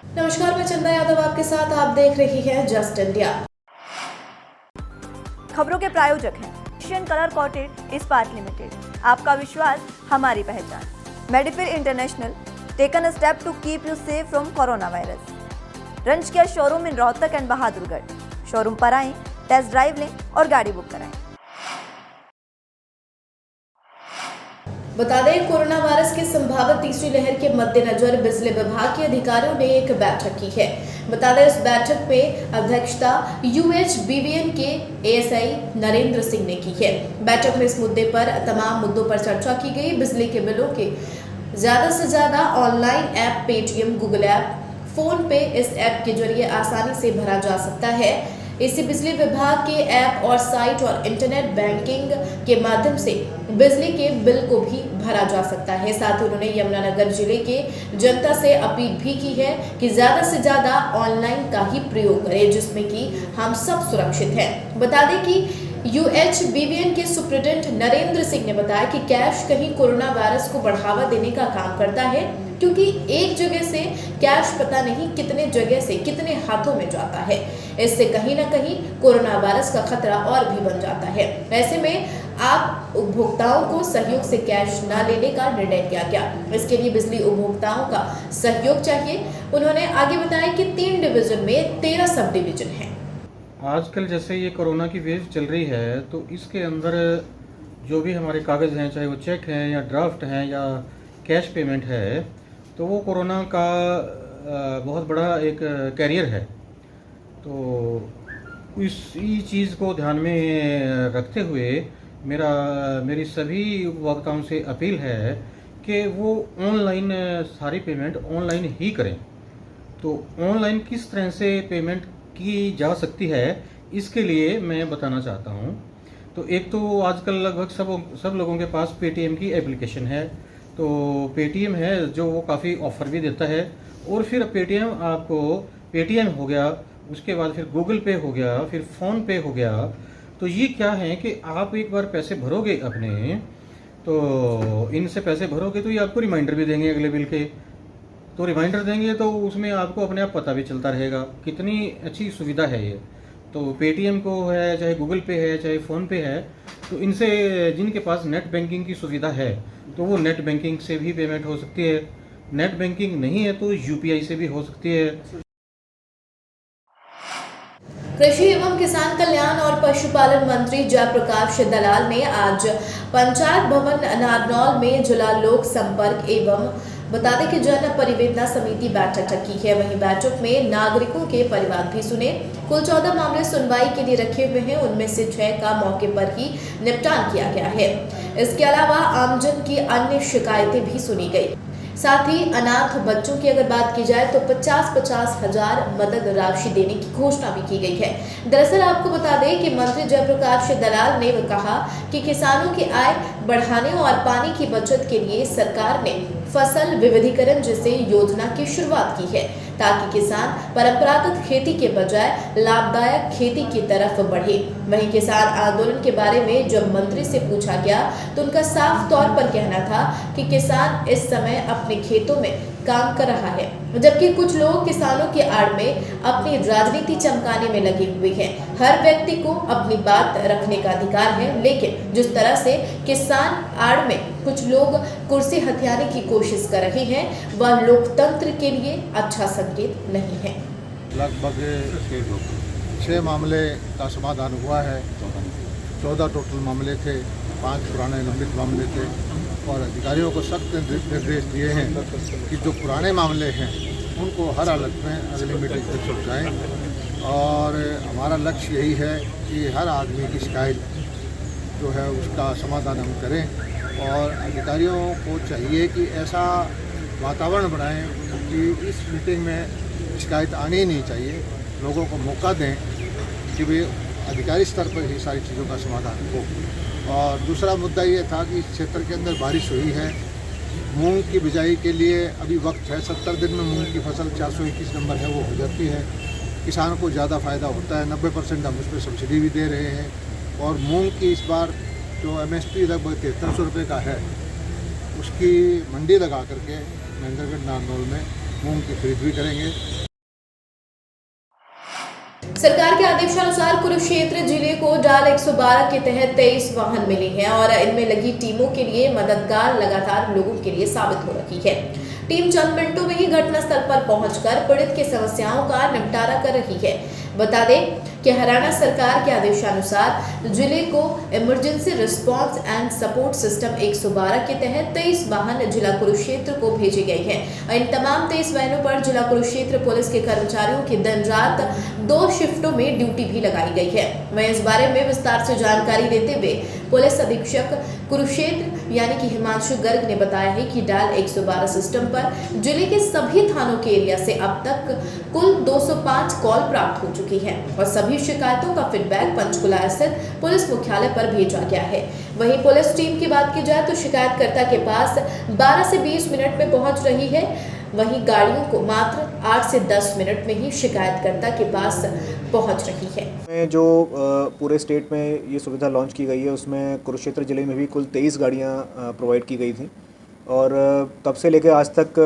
नमस्कार, मैं चंदा यादव आपके साथ। आप देख रही हैं जस्ट इंडिया। खबरों के प्रायोजक हैं एशियन कलर कोटेड इस्पात लिमिटेड। आपका विश्वास हमारी पहचान। मेडिफिर international taken a step to keep you safe from corona virus. रंज किया showroom in Rohtak and Bahadurgarh. Showroom पर आएं, टेस्ट ड्राइव लें और गाड़ी बुक कराएं। बता दें, कोरोना वायरस की संभावित तीसरी लहर के मद्देनजर बिजली विभाग के अधिकारियों ने एक बैठक की है। बता दें, इस बैठक में अध्यक्षता UHBVN के ASI नरेंद्र सिंह ने की है। बैठक में इस मुद्दे पर तमाम मुद्दों पर चर्चा की गई। बिजली के बिलों के ज्यादा से ज्यादा online app Paytm, Google app, phone पे, इस ऐप के जरिए आसानी से भरा जा सकता है। इसी बिजली विभाग के ऐप और साइट और इंटरनेट बैंकिंग के माध्यम से बिजली के बिल को भी भरा जा सकता है। साथ ही उन्होंने यमुनानगर जिले के जनता से अपील भी की है कि ज्यादा से ज्यादा ऑनलाइन का ही प्रयोग करें, जिसमें कि हम सब सुरक्षित हैं। बता दें कि UHBVN के सुप्रीडेंट नरेंद्र सिंह ने बताया कि कैश कहीं कोरोना वायरस को बढ़ावा देने का काम करता है, क्योंकि एक जगह से कैश पता नहीं कितने जगह से कितने हाथों में जाता है। इससे कहीं ना कहीं कोरोना वायरस का खतरा और भी बन जाता है। ऐसे में आप उपभोक्ताओं को सहयोग से कैश न लेने का निर्णय किया गया। इसके लिए बिजली उपभोक्ताओं का सहयोग चाहिए। उन्होंने आगे बताया कि 3 डिवीजन में 13 सब डिवीजन है। आजकल जैसे ये कोरोना की वेव चल रही है, तो इसके अंदर जो भी हमारे कागज़ हैं, चाहे वो चेक हैं या ड्राफ्ट हैं या कैश पेमेंट है, तो वो कोरोना का बहुत बड़ा एक कैरियर है। तो इसी चीज़ को ध्यान में रखते हुए मेरी सभी उपभोक्ताओं से अपील है कि वो ऑनलाइन सारी पेमेंट ऑनलाइन ही करें। तो ऑनलाइन किस तरह से पेमेंट की जा सकती है, इसके लिए मैं बताना चाहता हूँ। तो एक तो आजकल लगभग सब लोगों के पास पेटीएम की एप्लीकेशन है। तो पेटीएम है जो वो काफ़ी ऑफ़र भी देता है। और फिर पेटीएम हो गया, उसके बाद फिर गूगल पे हो गया, फिर फ़ोन पे हो गया। तो ये क्या है कि आप एक बार पैसे भरोगे अपने, तो इनसे पैसे भरोगे तो ये आपको रिमाइंडर भी देंगे अगले बिल के। तो रिमाइंडर देंगे तो उसमें आपको अपने आप पता भी चलता रहेगा। कितनी अच्छी सुविधा है ये। तो पेटीएम को है, चाहे गूगल पे है, चाहे फ़ोन पे है, तो इनसे जिनके पास नेट बैंकिंग की सुविधा है तो वो नेट बैंकिंग से भी पेमेंट हो सकती है। नेट बैंकिंग नहीं है तो UPI से भी हो सकती है। कृषि एवं किसान कल्याण और पशुपालन मंत्री जयप्रकाश दलाल ने आज पंचायत भवन नारनौल में जिला लोक संपर्क एवं बता दें कि जन परिवेदना समिति बैठक रखी है। वहीं बैठक में नागरिकों के परिवार भी सुने। कुल 14 मामले सुनवाई के लिए रखे हुए हैं, उनमें से 6 का मौके पर ही निपटान किया गया है। इसके अलावा आमजन की अन्य शिकायतें भी सुनी गई। साथ ही अनाथ बच्चों की अगर बात की जाए तो 50-50 हजार मदद राशि देने की घोषणा भी की गई है। दरअसल आपको बता दें कि मंत्री जयप्रकाश दलाल ने कहा कि किसानों की आय बढ़ाने और पानी की बचत के लिए सरकार ने फसल विविधीकरण जैसे योजना की शुरुआत की है, ताकि किसान परंपरागत खेती के बजाय लाभदायक खेती की तरफ बढ़े। वहीं किसान आंदोलन के बारे में जब मंत्री से पूछा गया तो उनका साफ तौर पर कहना था कि किसान इस समय अपने खेतों में काम कर रहा है, जबकि कुछ लोग किसानों की आड़ में अपनी राजनीति चमकाने में लगे हुए हैं। हर व्यक्ति को अपनी बात रखने का अधिकार है, लेकिन जिस तरह से किसान आड़ में कुछ लोग कुर्सी हथियाने की कोशिश कर रहे हैं, वह लोकतंत्र के लिए अच्छा संकेत नहीं है। लगभग 6 मामले का समाधान हुआ है। 14 टोटल मामले थे, 5 पुराने लंबित मामले थे और अधिकारियों को सख्त निर्देश दिए हैं कि जो पुराने मामले हैं उनको हर हालत में अगली मीटिंग तक सुलझाएं। और हमारा लक्ष्य यही है कि हर आदमी की शिकायत जो है उसका समाधान हम करें। और अधिकारियों को चाहिए कि ऐसा वातावरण बनाएं कि इस मीटिंग में शिकायत आनी ही नहीं चाहिए। लोगों को मौका दें कि वे अधिकारी स्तर पर ही सारी चीज़ों का समाधान हो। और दूसरा मुद्दा ये था कि इस क्षेत्र के अंदर बारिश हुई है। मूंग की बिजाई के लिए अभी वक्त है। 70 दिन में मूंग की फसल 421 नंबर है वो हो जाती है। किसानों को ज़्यादा फ़ायदा होता है। 90% हम उस पर सब्सिडी भी दे रहे हैं। और मूंग की इस बार जो MSP लगभग 7300 रुपये का है, उसकी मंडी लगा करके महेंद्रगढ़ नारनौल में मूंग की खरीद भी करेंगे। सरकार के आदेशानुसार कुरुक्षेत्र जिले को डाल 112 के तहत 23 वाहन मिले हैं और इनमें लगी टीमों के लिए मददगार लगातार लोगों के लिए साबित हो रही है। टीम चंद मिनटों में ही घटनास्थल पर पहुंचकर पीड़ित की समस्याओं का निपटारा कर रही है। बता दें कि हरियाणा सरकार के आदेशानुसार जिले को emergency response and support system 112 के तहत 23 वाहन जिला कुरुक्षेत्र को भेजे गए हैं। इन तमाम 23 वाहनों पर जिला कुरुक्षेत्र पुलिस के कर्मचारियों की दिन रात 2 शिफ्टों में ड्यूटी भी लगाई गई है। वहीं इस बारे में विस्तार से जानकारी देते हुए पुलिस अधीक्षक कुरुक्षेत्र यानी कि हिमांशु गर्ग ने बताया है कि डायल 112 सिस्टम पर जिले के सभी थानों के एरिया से अब तक कुल 205 कॉल प्राप्त हो चुकी है और सभी शिकायतों का फीडबैक पंचकुला स्थित पुलिस मुख्यालय पर भेजा गया है। वहीं पुलिस टीम की बात की जाए तो शिकायतकर्ता के पास 12 से 20 मिनट में पहुंच रही है। वहीं गाड़ियों को मात्र 8 से 10 मिनट में ही शिकायतकर्ता के पास पहुंच रही है। जो पूरे स्टेट में ये सुविधा लॉन्च की गई है उसमें कुरुक्षेत्र जिले में भी कुल 23 गाड़ियां प्रोवाइड की गई थी और तब से लेकर आज तक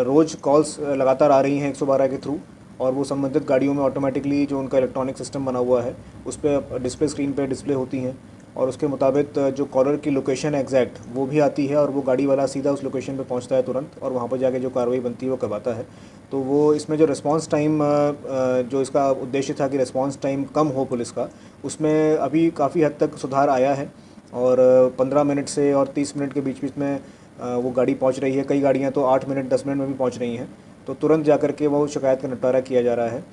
रोज़ कॉल्स लगातार आ रही हैं 112 के थ्रू और वो संबंधित गाड़ियों में ऑटोमेटिकली जो उनका इलेक्ट्रॉनिक सिस्टम बना हुआ है उस पर डिस्प्ले स्क्रीन पे डिस्प्ले होती हैं और उसके मुताबिक जो कॉलर की लोकेशन है एग्जैक्ट वो भी आती है और वो गाड़ी वाला सीधा उस लोकेशन पे पहुंचता है तुरंत और वहाँ पर जाके जो कार्रवाई बनती है वो करवाता है। तो वो इसमें जो रिस्पांस टाइम जो इसका उद्देश्य था कि रिस्पांस टाइम कम हो पुलिस का, उसमें अभी काफ़ी हद तक सुधार आया है और 15 मिनट से और 30 मिनट के बीच बीच में वो गाड़ी पहुँच रही है। कई गाड़ियाँ तो 8 मिनट 10 मिनट में भी पहुँच रही हैं, तो तुरंत जाकर के वो शिकायत का निपटारा किया जा रहा है।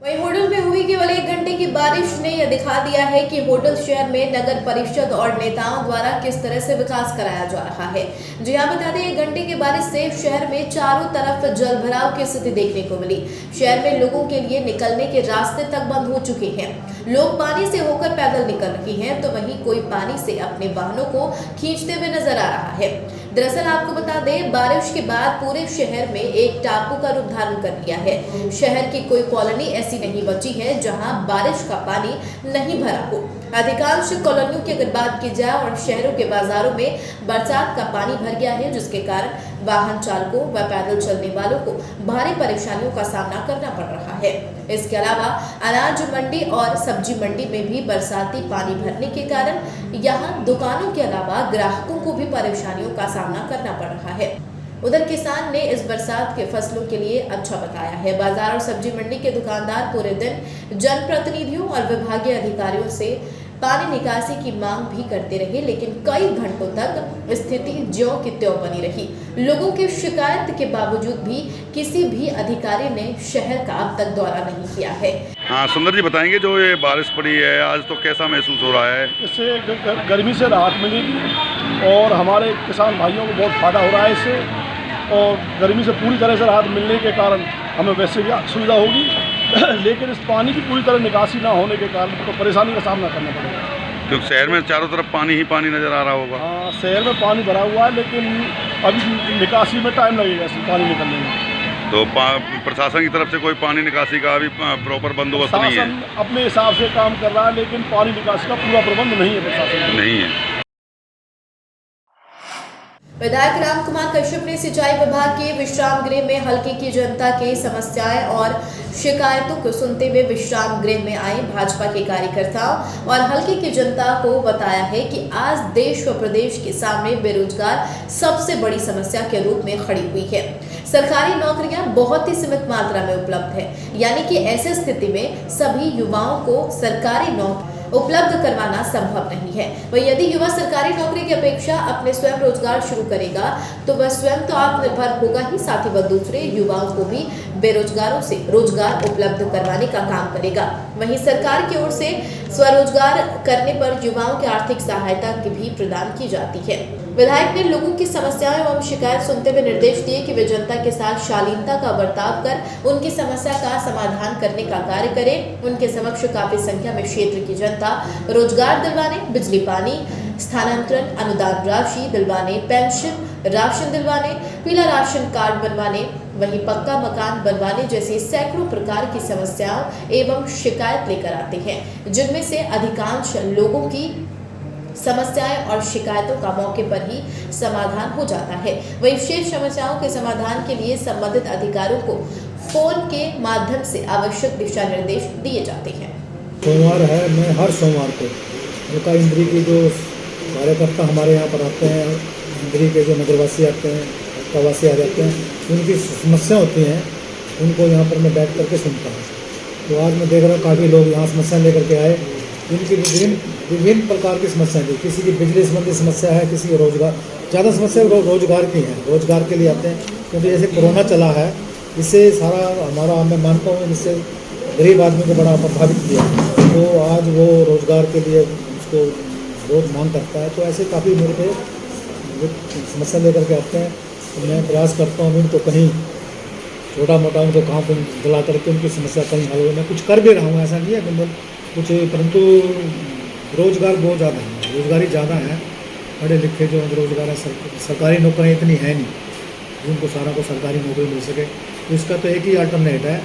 वहीं होडल में हुई केवल 1 घंटे की बारिश ने यह दिखा दिया है कि होडल शहर में नगर परिषद और नेताओं द्वारा किस तरह से विकास कराया जा रहा है। जी हाँ, बता दें 1 घंटे की बारिश से शहर में चारों तरफ जलभराव की स्थिति देखने को मिली। शहर में लोगों के लिए निकलने के रास्ते तक बंद हो चुके हैं। लोग पानी से होकर पैदल निकल रहे हैं तो वहीं कोई पानी से अपने वाहनों को खींचते हुए नजर आ रहा है। दरअसल आपको बता दें बारिश के बाद पूरे शहर में एक टापू का रूप धारण कर लिया है। शहर की कोई कॉलोनी ऐसी नहीं बची है जहां बारिश का पानी नहीं भरा हो। अधिकांश कॉलोनियों की अगर बात की जाए और शहरों के बाजारों में बरसात का पानी भर गया है, जिसके कारण वाहन चालकों व पैदल चलने वालों को भारी परेशानियों का सामना करना पड़ रहा है। इसके अलावा अनाज मंडी और सब्जी मंडी में भी बरसाती पानी भरने के कारण यहाँ दुकानों के अलावा ग्राहकों को भी परेशानियों का सामना करना पड़ रहा है। उधर किसान ने इस बरसात के फसलों के लिए अच्छा बताया है। बाजार और सब्जी मंडी के दुकानदार पूरे दिन जनप्रतिनिधियों और विभागीय अधिकारियों से पानी निकासी की मांग भी करते रहे, लेकिन कई घंटों तक स्थिति ज्यों की त्यों बनी रही। लोगों की शिकायत के बावजूद भी किसी भी अधिकारी ने शहर का अब तक दौरा नहीं किया है। हाँ, सुंदर जी बताएंगे जो ये बारिश पड़ी है आज तो कैसा महसूस हो रहा है? इससे गर्मी से राहत मिलेगी और हमारे किसान भाइयों को बहुत फ़ायदा हो रहा है इससे, और गर्मी से पूरी तरह से राहत मिलने के कारण हमें वैसे भी सुविधा होगी, लेकिन इस पानी की पूरी तरह निकासी ना होने के कारण तो परेशानी का सामना करना पड़ेगा। क्योंकि शहर में चारों तरफ पानी ही पानी नज़र आ रहा होगा। हाँ, शहर में पानी भरा हुआ है, लेकिन अभी निकासी में टाइम लगेगा इसमें पानी निकलने में। तो प्रशासन की तरफ से कोई पानी निकासी का अभी प्रॉपर बंदोबस्त नहीं है? अपने हिसाब से काम कर रहा है, लेकिन पानी निकासी का पूरा प्रबंध नहीं है प्रशासन नहीं है। विधायक रामकुमार कश्यप ने सिंचाई विभाग के विश्राम गृह में हल्के की जनता की समस्याएं और शिकायतों को सुनते हुए विश्राम गृह में आए भाजपा के कार्यकर्ताओं और हल्के की जनता को बताया है कि आज देश व प्रदेश के सामने बेरोजगार सबसे बड़ी समस्या के रूप में खड़ी हुई है। सरकारी नौकरियां बहुत ही सीमित मात्रा में उपलब्ध है, यानी कि ऐसी स्थिति में सभी युवाओं को सरकारी नौकरी उपलब्ध करवाना संभव नहीं है। वह यदि युवा सरकारी नौकरी की अपेक्षा अपने स्वयं रोजगार शुरू करेगा तो वह स्वयं तो आत्मनिर्भर होगा ही, साथ ही वह दूसरे युवाओं को भी बेरोजगारों से रोजगार उपलब्ध करवाने का काम करेगा। वहीं सरकार की ओर से स्वरोजगार करने पर युवाओं की आर्थिक सहायता भी प्रदान की जाती है। विधायक ने लोगों की समस्याएं एवं शिकायत सुनते हुए निर्देश दिए कि वे जनता के साथ शालीनता का बर्ताव कर उनकी समस्या का समाधान करने का कार्य करें। उनके समक्ष काफी संख्या में क्षेत्र की जनता रोजगार दिलवाने, बिजली पानी, स्थानांतरण अनुदान राशि दिलवाने, पेंशन राशन दिलवाने, पीला राशन कार्ड बनवाने, वहीं पक्का मकान बनवाने जैसी सैकड़ों प्रकार की समस्याओं एवं शिकायत लेकर आते हैं, जिनमें से अधिकांश लोगों की समस्याएं और शिकायतों का मौके पर ही समाधान हो जाता है। वही विशेष समस्याओं के समाधान के लिए संबंधित अधिकारियों को फोन के माध्यम से आवश्यक दिशा निर्देश दिए जाते हैं। सोमवार है, मैं हर सोमवार को हल्का इंद्री की जो कार्यकर्ता हमारे यहाँ पर आते हैं, इंद्री के जो नगरवासी आते हैं, हल्कावासी आ जाते हैं, उनकी समस्या होती हैं, उनको यहाँ पर मैं बैठ करके सुनता हूँ। तो आज मैं देख रहा हूँ काफ़ी लोग यहाँ समस्या लेकर के आए, इनकी विभिन्न प्रकार की समस्याएं थी। किसी की बिजली संबंधी समस्या है, किसी की रोजगार, ज़्यादा समस्या रोजगार की है, रोजगार के लिए आते हैं। क्योंकि जैसे कोरोना चला है, इससे सारा हमारा, मैं मानता हूँ इससे गरीब आदमी को बड़ा प्रभावित किया, तो आज वो रोजगार के लिए उसको बहुत मांग करता है। तो ऐसे काफ़ी मेरे पे समस्या लेकर के आते हैं। तो मैं प्रयास करता हूँ उनको कहीं छोटा मोटा उनको काम पर दिला करके उनकी समस्या कहीं हल हो। मैं कुछ कर भी रहा हूँ, ऐसा नहीं है कि कुछ, परंतु रोजगार बहुत ज़्यादा है, रोजगारी ज़्यादा है। पढ़े लिखे जो रोजगार है, सरकारी नौकरियाँ इतनी है नहीं जिनको सारा को सरकारी नौकरी मिल सके। तो इसका तो एक ही अल्टरनेट है,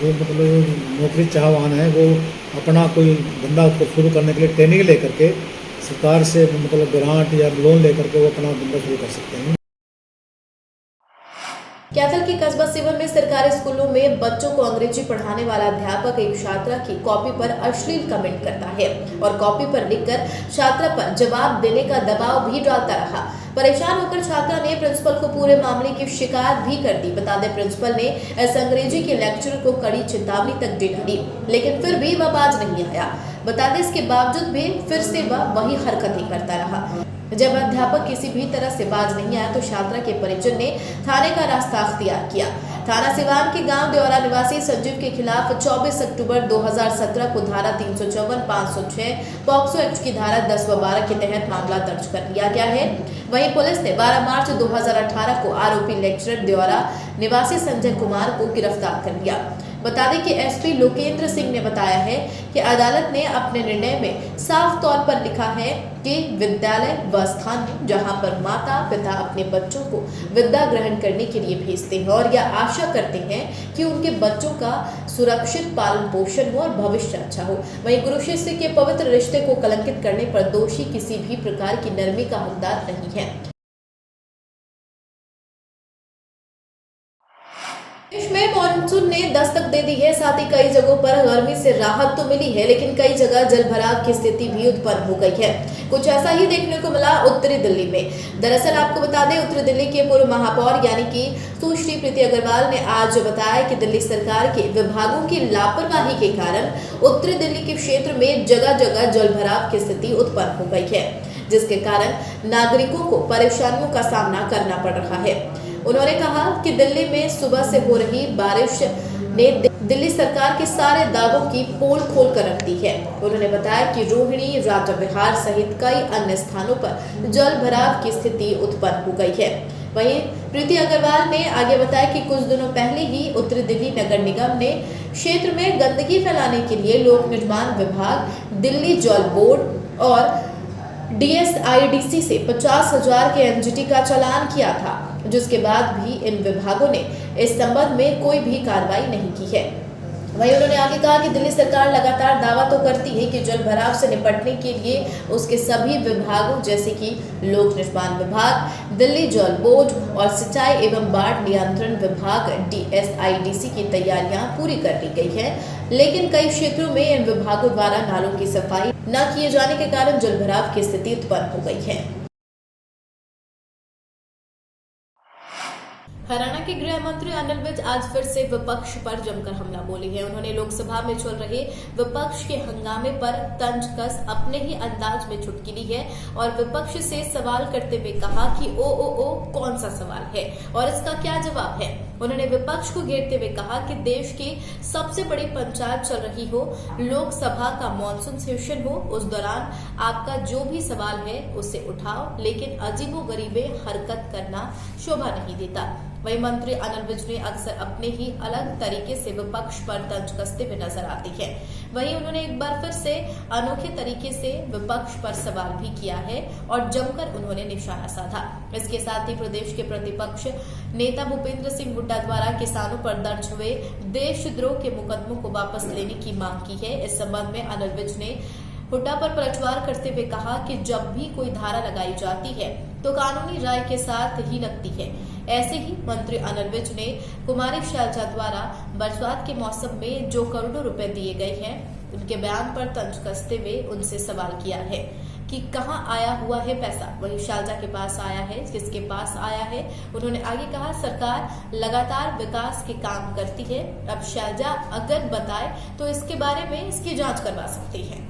जो मतलब नौकरी चाहवान है वो अपना कोई धंधा को शुरू करने के लिए ट्रेनिंग ले करके सरकार से मतलब ग्रांट या लोन लेकर के वो अपना धंधा शुरू कर सकते हैं। कैथल के कस्बा सिवन में सरकारी स्कूलों में बच्चों को अंग्रेजी पढ़ाने वाला अध्यापक एक छात्रा की कॉपी पर अश्लील कमेंट करता है और कॉपी पर लिखकर छात्रा पर जवाब देने का दबाव भी डालता रहा। परेशान होकर छात्रा ने प्रिंसिपल को पूरे मामले की शिकायत भी कर दी। बता दें, प्रिंसिपल ने इस अंग्रेजी के लेक्चर को कड़ी चेतावनी तक दे डाली, लेकिन फिर भी वह बाज नहीं आया। बता दें, इसके बावजूद भी फिर से वह वही हरकतें करता रहा। जब अध्यापक किसी भी तरह से बाज नहीं आया तो छात्रा के परिजन ने थाने का रास्ता अख्तियार किया। थाना सिवान के गांव देवरा निवासी संजीव के खिलाफ 24 अक्टूबर 2017 को धारा 354, 506 पॉक्सो एक्ट की धारा 10 व 12 के तहत मामला दर्ज कर लिया गया है। वहीं पुलिस ने 12 मार्च 2018 को आरोपी लेक्चरर देवरा निवासी संजय कुमार को गिरफ्तार कर लिया। बता दें कि एसपी लोकेंद्र सिंह ने बताया है कि अदालत ने अपने निर्णय में साफ तौर पर लिखा है कि विद्यालय वह स्थान है जहां पर माता पिता अपने बच्चों को विद्या ग्रहण करने के लिए भेजते हैं और यह आशा करते हैं कि उनके बच्चों का सुरक्षित पालन पोषण हो और भविष्य अच्छा हो। वहीं गुरु शिष्य के पवित्र रिश्ते को कलंकित करने पर दोषी किसी भी प्रकार की नरमी का हकदार नहीं है। देश में मानसून ने दस्तक दे दी है, साथ ही कई जगहों पर गर्मी से राहत तो मिली है, लेकिन कई जगह जलभराव की स्थिति भी उत्पन्न हो गई है। कुछ ऐसा ही देखने को मिला उत्तरी दिल्ली में। दरअसल आपको बता दें, उत्तरी दिल्ली के पूर्व महापौर यानी कि सुश्री प्रीति अग्रवाल ने आज बताया कि दिल्ली सरकार के विभागों की लापरवाही के कारण उत्तरी दिल्ली के क्षेत्र में जगह जगह जलभराव की स्थिति उत्पन्न हो गई है, जिसके कारण नागरिकों को परेशानियों का सामना करना पड़ रहा है। उन्होंने कहा कि दिल्ली में सुबह से हो रही बारिश ने दिल्ली सरकार के सारे दावों की पोल खोल कर रख दी है। उन्होंने बताया कि रोहिणी, राजा विहार सहित कई अन्य स्थानों पर जल भराव की स्थिति उत्पन्न हो गई है। वहीं प्रीति अग्रवाल ने आगे बताया कि कुछ दिनों पहले ही उत्तरी दिल्ली नगर निगम ने क्षेत्र में गंदगी फैलाने के लिए लोक निर्माण विभाग, दिल्ली जल बोर्ड और DSIDC से 50,000 के एनजीटी का चालान किया था, जिसके बाद भी इन विभागों ने इस संबंध में कोई भी कार्रवाई नहीं की है। वहीं उन्होंने आगे कहा कि दिल्ली सरकार लगातार दावा तो करती है कि जल भराव से निपटने के लिए उसके सभी विभागों जैसे कि लोक निर्माण विभाग, दिल्ली जल बोर्ड और सिंचाई एवं बाढ़ नियंत्रण विभाग DSIDC की तैयारियां पूरी कर ली गई है, लेकिन कई क्षेत्रों में इन विभागों द्वारा नालों की सफाई न किए जाने के कारण जल भराव की स्थिति उत्पन्न हो गई है। हरियाणा के गृह मंत्री अनिल विज आज फिर से विपक्ष पर जमकर हमला बोले हैं। उन्होंने लोकसभा में चल रहे विपक्ष के हंगामे पर तंज कस अपने ही अंदाज में चुटकी ली है और विपक्ष से सवाल करते हुए कहा कि ओ कौन सा सवाल है और इसका क्या जवाब है। उन्होंने विपक्ष को घेरते हुए कहा कि देश की सबसे बड़ी पंचायत चल रही हो, लोकसभा का मॉनसून सेशन हो, उस दौरान आपका जो भी सवाल है उसे उठाओ, लेकिन अजीबोगरीबे हरकत करना शोभा नहीं देता। वही मंत्री अनिल विज ने अक्सर अपने ही अलग तरीके से विपक्ष पर तंज कसते हुए नजर आते हैं। वहीं उन्होंने एक बार फिर से अनोखे तरीके से विपक्ष पर सवाल भी किया है और जमकर उन्होंने निशाना साधा। इसके साथ ही प्रदेश के प्रतिपक्ष नेता भूपेंद्र सिंह हुड्डा द्वारा किसानों पर दर्ज हुए देशद्रोह के मुकदमों को वापस लेने की मांग की है। इस संबंध में अनिल विज ने हुड्डा पर पलटवार करते हुए कहा कि जब भी कोई धारा लगाई जाती है तो कानूनी राय के साथ ही लगती है। ऐसे ही मंत्री अनिल विज ने कुमारी शैलजा द्वारा बरसात के मौसम में जो करोड़ों रुपए दिए गए हैं उनके बयान पर तंज कसते हुए उनसे सवाल किया है कि कहां आया हुआ है पैसा, वही शैलजा के पास आया है, किसके पास आया है। उन्होंने आगे कहा सरकार लगातार विकास के काम करती है, अब शैलजा अगर बताए तो इसके बारे में इसकी जांच करवा सकती है।